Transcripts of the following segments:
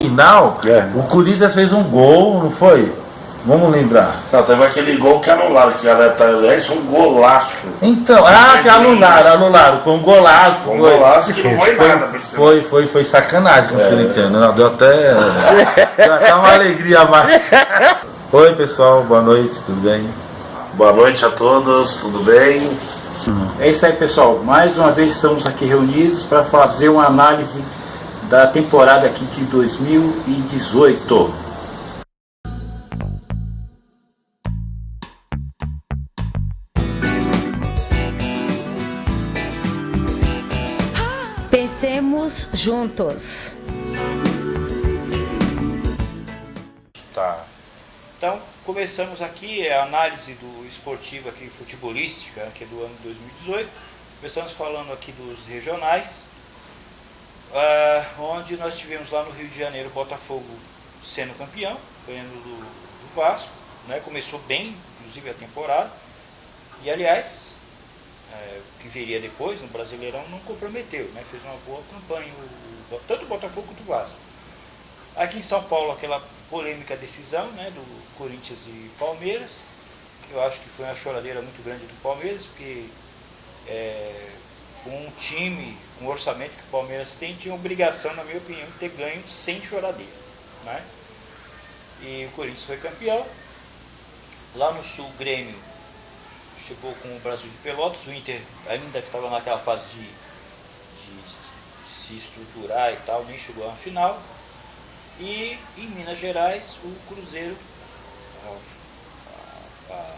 Final, o Corinthians fez um gol, não foi? Vamos lembrar. Não, teve aquele gol que anularam, que a galera tá isso é um golaço. Então, que anularam, foi um golaço. Foi um golaço que não foi nada. Foi sacanagem com os corintianos, não, deu até uma alegria a mais. Oi pessoal, boa noite, tudo bem? Boa noite a todos, tudo bem? É isso aí, pessoal, mais uma vez estamos aqui reunidos para fazer uma análise da temporada aqui de 2018. Pensemos juntos. Tá. Então, começamos aqui a análise do esportivo aqui, futebolística, aqui do ano 2018. Começamos falando aqui dos regionais, onde nós tivemos lá no Rio de Janeiro Botafogo sendo campeão, ganhando do Vasco, né? Começou bem, inclusive, a temporada. E, aliás, o que viria depois, no Brasileirão, não comprometeu, né? Fez uma boa campanha, tanto o Botafogo quanto o Vasco. Aqui em São Paulo, aquela polêmica decisão, né, do Corinthians e Palmeiras, que eu acho que foi uma choradeira muito grande do Palmeiras, porque com um time, com o orçamento que o Palmeiras tem, tinha obrigação, na minha opinião, de ter ganho sem choradeira, né? E o Corinthians foi campeão. Lá no Sul, o Grêmio chegou com o Brasil de Pelotas, o Inter ainda que estava naquela fase de se estruturar e tal, nem chegou à final. E em Minas Gerais, o Cruzeiro, a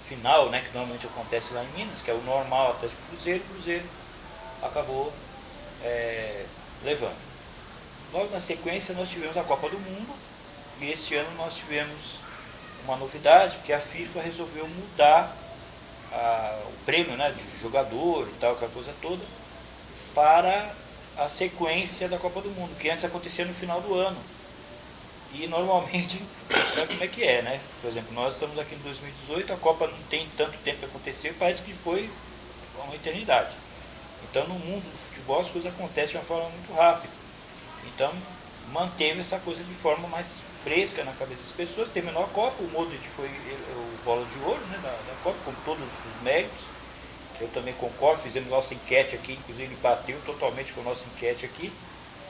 final, né, que normalmente acontece lá em Minas, que é o normal até o Cruzeiro acabou levando. Logo na sequência nós tivemos a Copa do Mundo, e esse ano nós tivemos uma novidade, porque a FIFA resolveu mudar o prêmio, né, de jogador e tal, aquela coisa toda, para a sequência da Copa do Mundo, que antes acontecia no final do ano. E normalmente, sabe como é que é, né? Por exemplo, nós estamos aqui em 2018, a Copa não tem tanto tempo que aconteceu, parece que foi uma eternidade. Então, no mundo do futebol, as coisas acontecem de uma forma muito rápida. Então, manteve essa coisa de forma mais fresca na cabeça das pessoas. Terminou a Copa, o Modric foi o bola de ouro, né, da Copa, com todos os méritos. Eu também concordo, fizemos nossa enquete aqui, inclusive ele bateu totalmente com a nossa enquete aqui.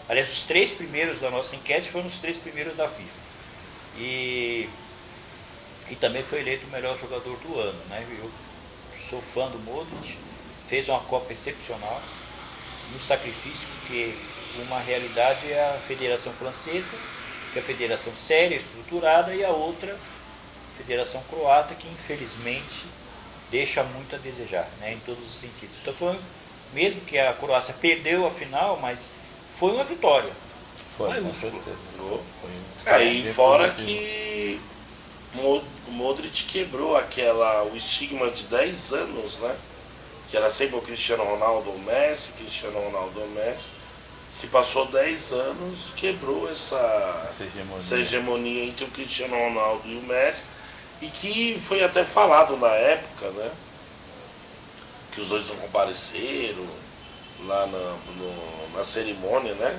Aliás, os 3 primeiros da nossa enquete foram os 3 primeiros da FIFA. E também foi eleito o melhor jogador do ano, né? Eu sou fã do Modric, fez uma Copa excepcional, no sacrifício, porque uma realidade é a Federação Francesa, que é a federação séria, estruturada, e a outra, a Federação Croata, que infelizmente deixa muito a desejar, né, em todos os sentidos. Então foi, mesmo que a Croácia perdeu a final, mas foi uma vitória. Foi, com certeza. E fora que o Modric quebrou o estigma de 10 anos, né? Que era sempre o Cristiano Ronaldo ou Messi, Cristiano Ronaldo ou Messi. Se passou 10 anos, quebrou essa hegemonia entre o Cristiano Ronaldo e o Messi. E que foi até falado na época, né? Que os dois não compareceram lá na cerimônia, né?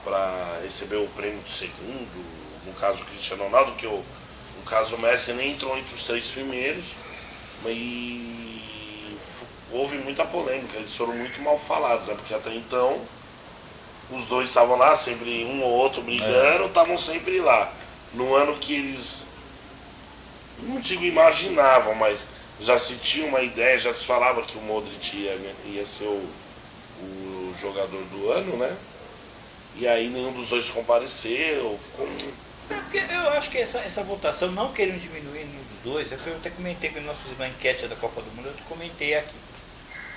Para receber o prêmio de segundo, no caso o Cristiano Ronaldo, que no caso o Messi nem entrou entre os 3 primeiros. E houve muita polêmica, eles foram muito mal falados, né? Porque até então os dois estavam lá, sempre um ou outro brigando, estavam sempre lá. No ano que eles, não digo imaginavam, mas já se tinha uma ideia, já se falava que o Modric ia ser o jogador do ano, né? E aí nenhum dos dois compareceu. Porque eu acho que essa votação, não querendo diminuir nenhum dos dois, é que eu até comentei que nós fizemos uma enquete da Copa do Mundo, eu comentei aqui.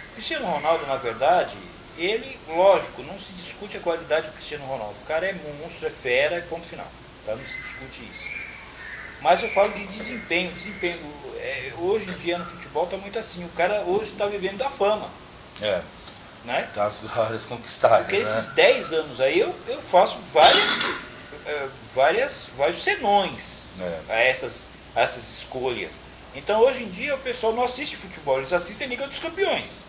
O Cristiano Ronaldo, na verdade, ele, lógico, não se discute a qualidade do Cristiano Ronaldo. O cara é monstro, é fera, ponto final. Tá? Não se discute isso. Mas eu falo de desempenho. Hoje em dia no futebol está muito assim. O cara hoje está vivendo da fama. Né? Das glórias conquistadas. Porque esses 10 anos aí eu faço vários senões a essas escolhas. Então hoje em dia o pessoal não assiste futebol, eles assistem a Liga dos Campeões.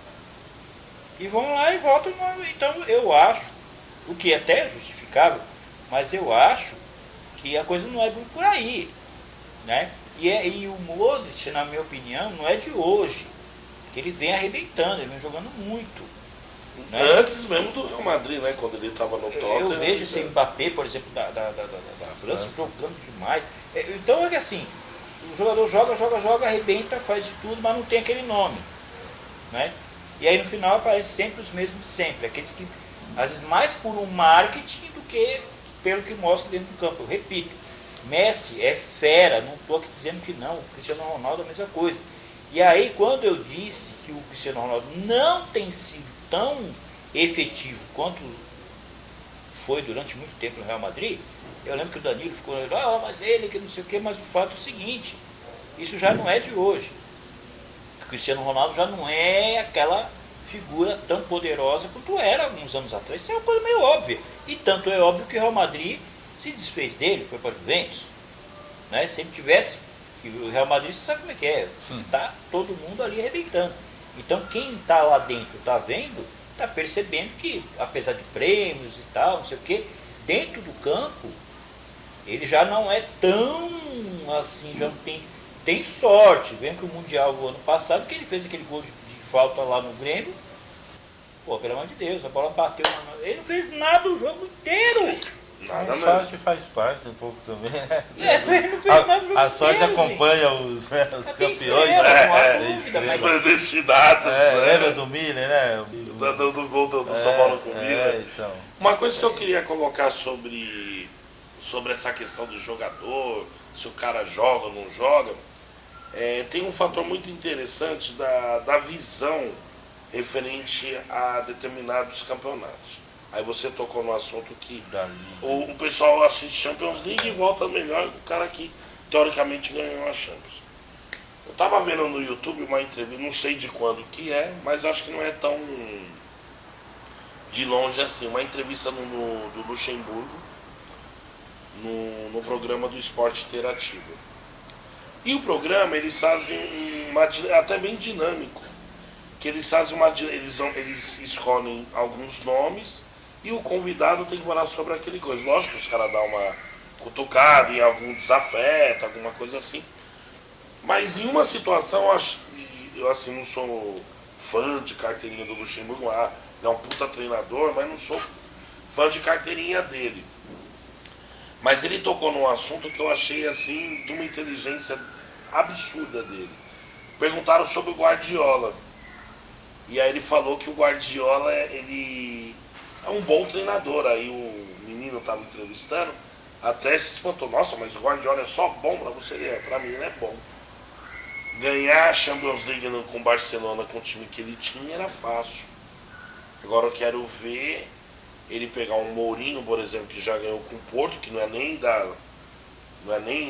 E vão lá e votam. Então eu acho, o que é até justificável, Mas eu acho que a coisa não é bem por aí, né? E o Modric, na minha opinião, não é de hoje, que ele vem arrebentando, ele vem jogando muito. Né? Antes mesmo do Real Madrid, né? Quando ele estava no Tottenham. Eu vejo esse Mbappé, por exemplo, da França, jogando demais. Então é que assim, o jogador joga, arrebenta, faz de tudo, mas não tem aquele nome. Né? E aí no final aparecem sempre os mesmos de sempre, aqueles que, às vezes, mais por um marketing do que pelo que mostra dentro do campo. Eu repito, Messi é fera, não estou aqui dizendo que não, o Cristiano Ronaldo é a mesma coisa. E aí quando eu disse que o Cristiano Ronaldo não tem sido tão efetivo quanto foi durante muito tempo no Real Madrid, eu lembro que o Danilo ficou, mas ele que não sei o que, mas o fato é o seguinte, isso já não é de hoje. O Cristiano Ronaldo já não é aquela figura tão poderosa quanto era alguns anos atrás. Isso é uma coisa meio óbvia. E tanto é óbvio que o Real Madrid se desfez dele, foi para a Juventus. Né? Se ele tivesse, o Real Madrid, você sabe como é que é, tá todo mundo ali arrebentando. Então quem está lá dentro, está vendo, está percebendo que, apesar de prêmios e tal, não sei o que, dentro do campo, ele já não é tão assim, já não tem sorte. Vendo que o Mundial do ano passado, que ele fez aquele gol de falta lá no Grêmio, pô, pelo amor de Deus, a bola bateu ele não fez nada o jogo inteiro. Nada Só mesmo. que faz parte um pouco também, né? Ele não fez nada o jogo A sorte inteiro, acompanha os Tem campeões. estrela, né? não há Tem dúvida, estrela. mas- Predestinados. Lembra do Miller, né? Do gol do São Paulo com o Milan. Então. Uma coisa que eu queria colocar sobre essa questão do jogador, se o cara joga ou não joga, tem um fator muito interessante da visão referente a determinados campeonatos. Aí você tocou no assunto que o pessoal assiste Champions League e volta melhor que o cara que teoricamente ganhou a Champions. Eu tava vendo no YouTube uma entrevista, não sei de quando que é, mas acho que não é tão de longe assim, uma entrevista do Luxemburgo no programa do Esporte Interativo. E o programa eles fazem até bem dinâmico, que eles fazem eles escolhem alguns nomes e o convidado tem que falar sobre aquele coisa. Lógico que os caras dão uma cutucada em algum desafeto, alguma coisa assim. Mas em uma situação, eu assim, não sou fã de carteirinha do Luxemburgo, ele é um puta treinador, mas não sou fã de carteirinha dele. Mas ele tocou num assunto que eu achei assim, de uma inteligência absurda dele. Perguntaram sobre o Guardiola. E aí ele falou que o Guardiola, ele é um bom treinador. Aí o menino estava entrevistando, até se espantou. Nossa, mas o Guardiola é só bom pra você? Pra mim ele é bom. Ganhar a Champions League com o Barcelona, com o time que ele tinha, era fácil. Agora eu quero ver ele pegar um Mourinho, por exemplo, que já ganhou com o Porto, que não é nem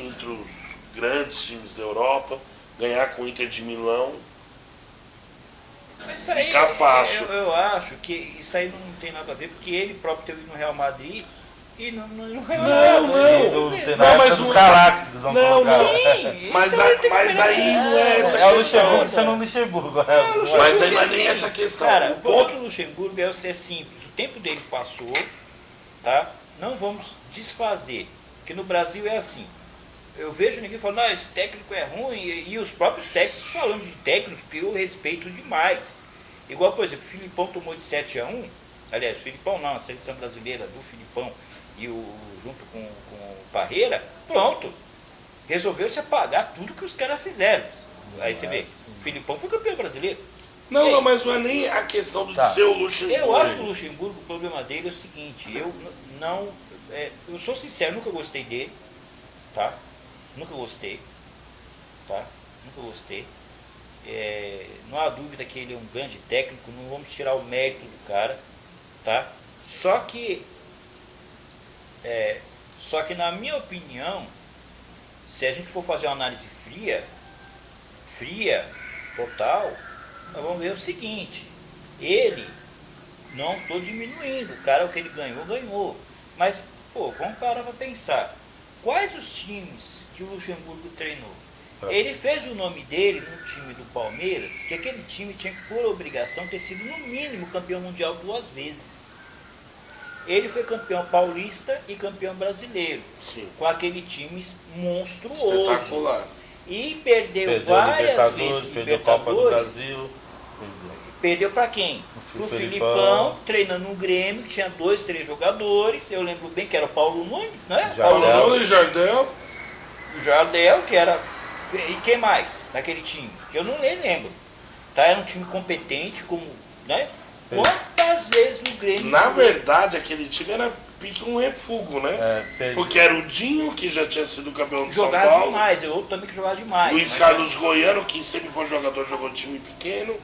entre os grandes times da Europa, ganhar com o Inter de Milão. Mas isso aí, Fica fácil. eu acho que isso aí não tem nada a ver, porque ele próprio teve no Real Madrid e não ganhou nada. Não tem Não, nada mas dos o- Galácticos, vamos Não, colocar. não. Sim, Mas então ele tem que aí não é essa É o questão. Luxemburgo sendo um Luxemburgo. Né? Mas aí não é nem essa questão. Cara, O o ponto ponto do Luxemburgo é ser simples. O tempo dele passou, tá? Não vamos desfazer. Porque no Brasil é assim. Eu vejo ninguém falando, não, esse técnico é ruim, e os próprios técnicos falando de técnicos que eu respeito demais. Igual, por exemplo, o Filipão tomou de 7-1, aliás, o Filipão não, a seleção brasileira do Filipão e junto com o Parreira, pronto. Resolveu se apagar tudo que os caras fizeram. Aí você vê, o Filipão foi campeão brasileiro. Não, mas não é nem a questão de Tá. ser o Luxemburgo. Eu acho que o Luxemburgo, o problema dele é o seguinte, eu sou sincero, nunca gostei dele, tá? Nunca gostei, tá? Nunca gostei. Não há dúvida que ele é um grande técnico, não vamos tirar o mérito do cara, tá? Só que na minha opinião, se a gente for fazer uma análise fria, total, nós vamos ver o seguinte, ele, não estou diminuindo, o cara, o que ele ganhou, mas, pô, vamos parar para pensar, quais os times que o Luxemburgo treinou? Ele fez o nome dele no time do Palmeiras, que aquele time tinha que, por obrigação, ter sido no mínimo campeão mundial 2 vezes. Ele foi campeão paulista e campeão brasileiro, Sim. com aquele time monstruoso. Espetacular. E perdeu, Perdeu várias Libertadores, vezes perdeu a Copa do Libertadores. Brasil. Perdeu para quem? O Pro Felipão. Filipão, treinando no Grêmio, que tinha 2, 3 jogadores. Eu lembro bem que era o Paulo Nunes, né? Jardel. Paulo Paulo e Jardel. o Jardel, que era. E quem mais naquele time? Que eu não lembro. Tá? Era um time competente, como. Né? Quantas vezes o Grêmio. Na verdade, aquele time era pique um refugo, né? Perdeu. Porque era o Dinho, que já tinha sido campeão do São jogava Paulo. demais, eu também que jogava demais. Luiz mas- Carlos Goiano, que sempre foi jogador, jogou time pequeno.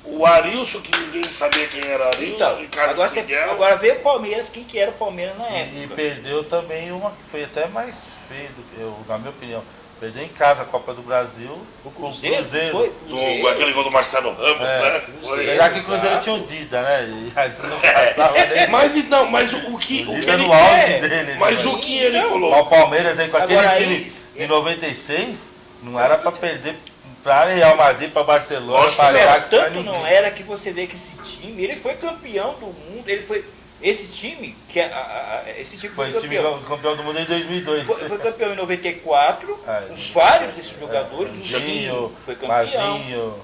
O Arilson, que ninguém sabia quem era Arilson. Então, e Carlos agora, Miguel. agora vê o Palmeiras, quem que era o Palmeiras na E época. perdeu também uma que foi até mais feia, na minha opinião. Perdeu em casa a Copa do Brasil. O Cruzeiro, foi? Do, aquele gol do Marcelo Ramos, né? Foi. Apesar que o Cruzeiro Exato. tinha o Dida, né? E aí não passava nem. Mas então, mas o que O ele Dida no auge é, dele. Mas né? o que ele Não, colocou? O Palmeiras aí com aquele Agora, time eles- em 96, não era pra perder pra Real Madrid, pra Barcelona, Lógico pra que Era, Ajax, pra tanto ninguém. não era que você vê que esse time, ele foi campeão do mundo, ele foi. Esse time, que esse time Foi foi time campeão. campeão do mundo em 2002. Foi campeão em 94, Ah, os vários desses jogadores, o Zinho, Zinho foi campeão. Mazinho.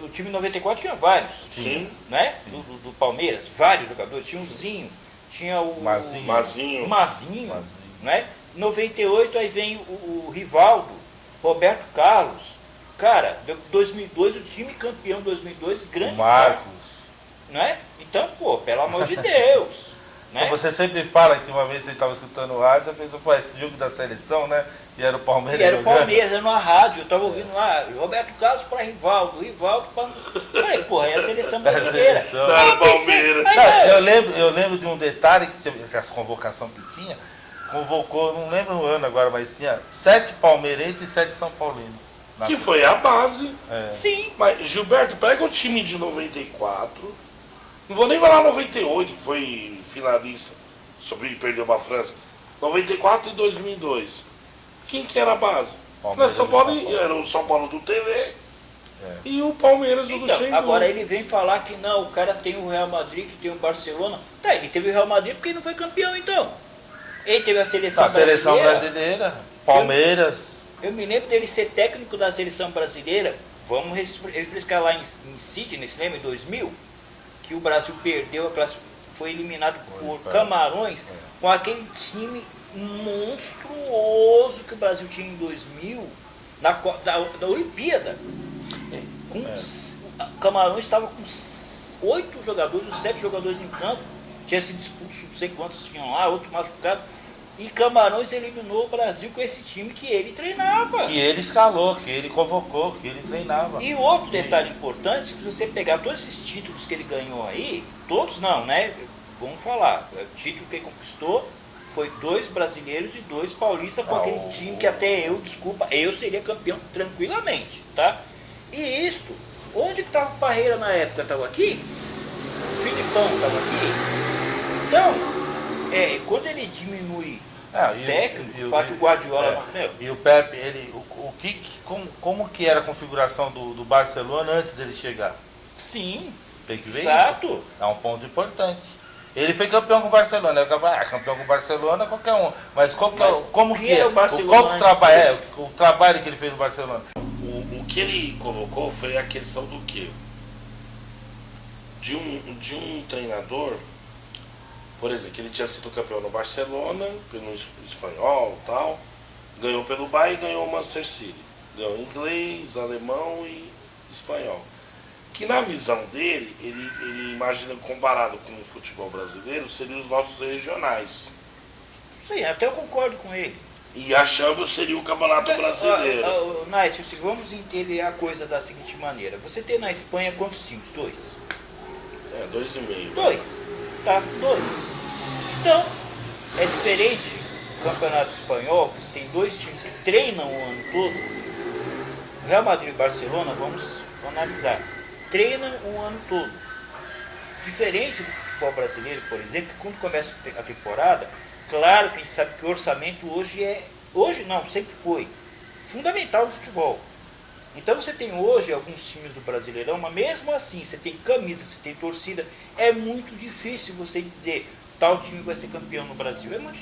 O time 94 tinha vários, Sim. né? Do Palmeiras, vários jogadores. Tinha o Zinho, tinha o Mazinho. Mazinho. o Mazinho, né? Em 98 aí vem o Rivaldo, Roberto Carlos. Cara, 2002 o time campeão 2002, grande O Marcos. né? Então, pô, pelo amor de Deus, né? Então você sempre fala que uma vez você estava escutando o rádio, você pensou, pô, esse jogo da seleção, né? E era o Palmeiras E era o jogando. Palmeiras, era numa rádio, eu tava ouvindo lá, Roberto Carlos para Rivaldo, Rivaldo para. Falei, porra, é a seleção brasileira. seleção. Não, era Aí o eu pensei, Palmeiras. aí Não, eu lembro de um detalhe que as convocação que tinha, convocou, não lembro o ano agora, mas tinha 7 palmeirenses e 7 São Paulinos. Na- Que foi a base. É. sim, Mas, Gilberto, pega o time de 94. Não vou nem falar 98, que foi finalista. Sobre perdeu pra França. 94 e 2002. Quem que era a base? Palmeiras São e Paulo, São Paulo. era o São Paulo do Tele É. e o Palmeiras do então, Luxemburgo. agora ele vem falar que não, o cara tem o Real Madrid, que tem o Barcelona. Tá, ele teve o Real Madrid porque ele não foi campeão, então. Ele teve a seleção A seleção brasileira. brasileira, Palmeiras. Eu me lembro dele ser técnico da seleção brasileira. Vamos refrescar lá em Sydney, se lembra, em 2000? Que o Brasil perdeu a classe, foi eliminado por Camarões com aquele time monstruoso que o Brasil tinha em 2000 da Olimpíada. Com Camarões estava com 8 jogadores, os 7 jogadores em campo. Tinha sido expulso, não sei quantos tinham lá, outro machucado. E Camarões eliminou o Brasil com esse time que ele treinava. Que ele escalou, que ele convocou, que ele treinava. E outro detalhe importante, se você pegar todos esses títulos que ele ganhou aí, todos não, né? Vamos falar, o título que ele conquistou foi 2 brasileiros e 2 paulistas com aquele time que até eu, desculpa, eu seria campeão tranquilamente, tá? E isto, onde que estava o Parreira na época? Estava aqui? O Filipão estava aqui? Então, quando ele diminui o técnico, fala que o Guardiola... Meu, E o Pepe, ele, como que era a configuração do Barcelona antes dele chegar? sim, Tem que ver exato. isso. É um ponto importante. Ele foi campeão com o Barcelona. Campeão com o Barcelona qualquer um. Mas, como quem que é? era o Barcelona Qual que antes trabalho, dele? o trabalho que ele fez no Barcelona? O que ele colocou foi a questão do quê? De um treinador, por exemplo, que ele tinha sido campeão no Barcelona, pelo espanhol e tal, ganhou pelo Bayern e ganhou o Manchester City. Ganhou inglês, alemão e espanhol. Que na visão dele, ele imagina, comparado com o futebol brasileiro, seriam os nossos regionais. Sim, até eu concordo com ele. E a Champions seria o campeonato brasileiro. Night, vamos entender a coisa da seguinte maneira. Você tem na Espanha quantos times? 2? 2,5. 2. Tá, 2. Então, é diferente do campeonato espanhol, que você tem 2 times que treinam o ano todo. Real Madrid e Barcelona, vamos analisar. Treinam o ano todo. Diferente do futebol brasileiro, por exemplo, que quando começa a temporada, claro que a gente sabe que o orçamento hoje não, sempre foi fundamental no futebol. Então você tem hoje alguns times do Brasileirão, mas mesmo assim, você tem camisa, você tem torcida, é muito difícil você dizer tal time vai ser campeão no Brasil. É muito